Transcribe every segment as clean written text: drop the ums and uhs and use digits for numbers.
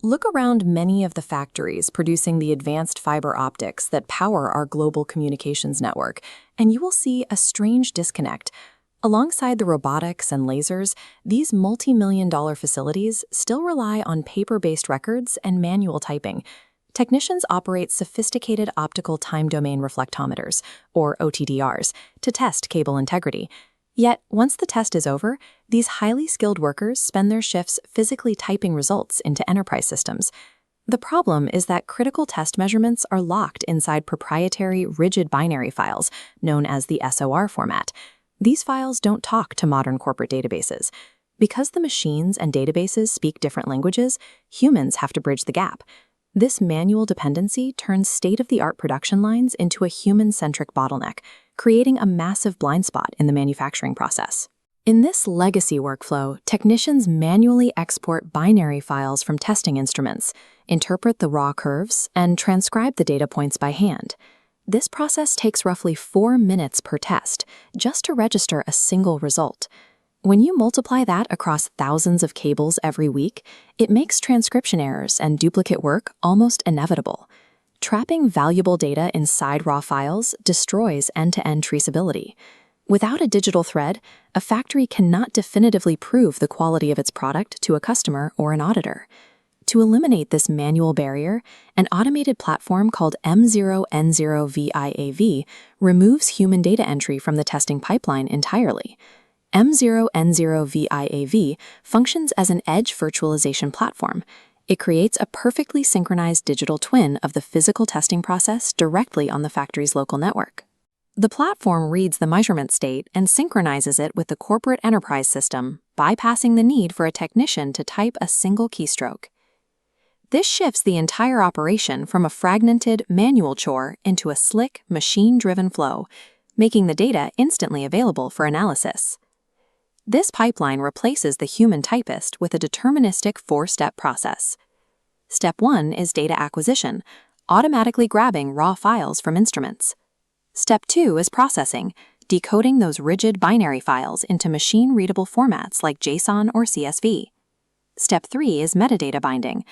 Look around many of the factories producing the advanced fiber optics that power our global communications network, and you will see a strange disconnect. Alongside the robotics and lasers, these multi-million-dollar facilities still rely on paper-based records and manual typing. Technicians operate sophisticated optical time domain reflectometers, or OTDRs, to test cable integrity. Yet, once the test is over, these highly skilled workers spend their shifts physically typing results into enterprise systems. The problem is that critical test measurements are locked inside proprietary rigid binary files, known as the SOR format. These files don't talk to modern corporate databases. Because the machines and databases speak different languages, humans have to bridge the gap. This manual dependency turns state-of-the-art production lines into a human-centric bottleneck, creating a massive blind spot in the manufacturing process. In this legacy workflow, technicians manually export binary files from testing instruments, interpret the raw curves, and transcribe the data points by hand. This process takes roughly 4 minutes per test, just to register a single result. When you multiply that across thousands of cables every week, it makes transcription errors and duplicate work almost inevitable. Trapping valuable data inside raw files destroys end-to-end traceability. Without a digital thread, a factory cannot definitively prove the quality of its product to a customer or an auditor. To eliminate this manual barrier, an automated platform called M0N0VIAV removes human data entry from the testing pipeline entirely. M0N0VIAV functions as an edge virtualization platform. It creates a perfectly synchronized digital twin of the physical testing process directly on the factory's local network. The platform reads the measurement state and synchronizes it with the corporate enterprise system, bypassing the need for a technician to type a single keystroke. This shifts the entire operation from a fragmented, manual chore into a slick, machine-driven flow, making the data instantly available for analysis. This pipeline replaces the human typist with a deterministic 4-step process. Step 1 is data acquisition, automatically grabbing raw files from instruments. Step 2 is processing, decoding those rigid binary files into machine-readable formats like JSON or CSV. Step 3 is metadata binding.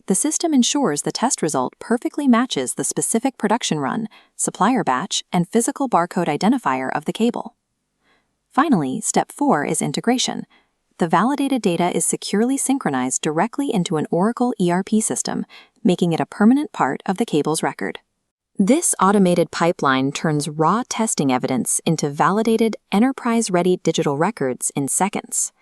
The system ensures the test result perfectly matches the specific production run, supplier batch, and physical barcode identifier of the cable. Finally, Step 4 is integration. The validated data is securely synchronized directly into an Oracle ERP system, making it a permanent part of the cable's record. This automated pipeline turns raw testing evidence into validated, enterprise-ready digital records in seconds.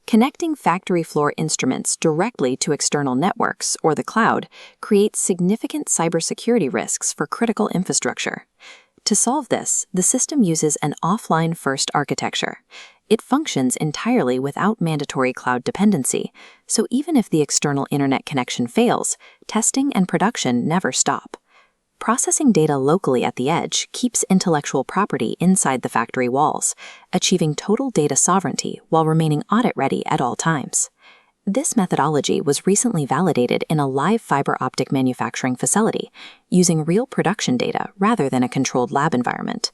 Connecting factory floor instruments directly to external networks or the cloud creates significant cybersecurity risks for critical infrastructure. To solve this, the system uses an offline-first architecture. It functions entirely without mandatory cloud dependency, so even if the external internet connection fails, testing and production never stop. Processing data locally at the edge keeps intellectual property inside the factory walls, achieving total data sovereignty while remaining audit-ready at all times. This methodology was recently validated in a live fiber optic manufacturing facility, using real production data rather than a controlled lab environment.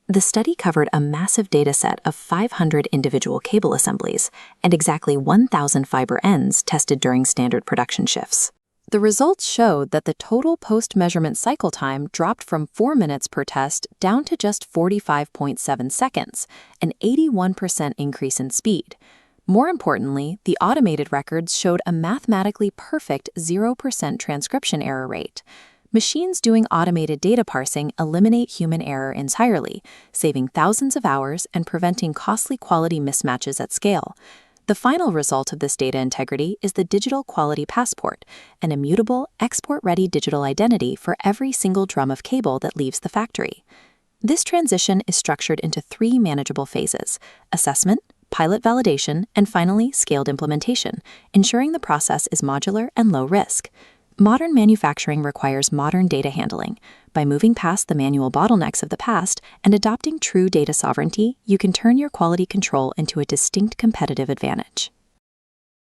The study covered a massive dataset of 500 individual cable assemblies and exactly 1,000 fiber ends tested during standard production shifts. The results showed that the total post-measurement cycle time dropped from 4 minutes per test down to just 45.7 seconds, an 81% increase in speed. More importantly, the automated records showed a mathematically perfect 0% transcription error rate. Machines doing automated data parsing eliminate human error entirely, saving thousands of hours and preventing costly quality mismatches at scale. The final result of this data integrity is the Digital Quality Passport, an immutable, export-ready digital identity for every single drum of cable that leaves the factory. This transition is structured into 3 manageable phases: assessment, pilot validation, and finally, scaled implementation, ensuring the process is modular and low risk. Modern manufacturing requires modern data handling. By moving past the manual bottlenecks of the past and adopting true data sovereignty, you can turn your quality control into a distinct competitive advantage.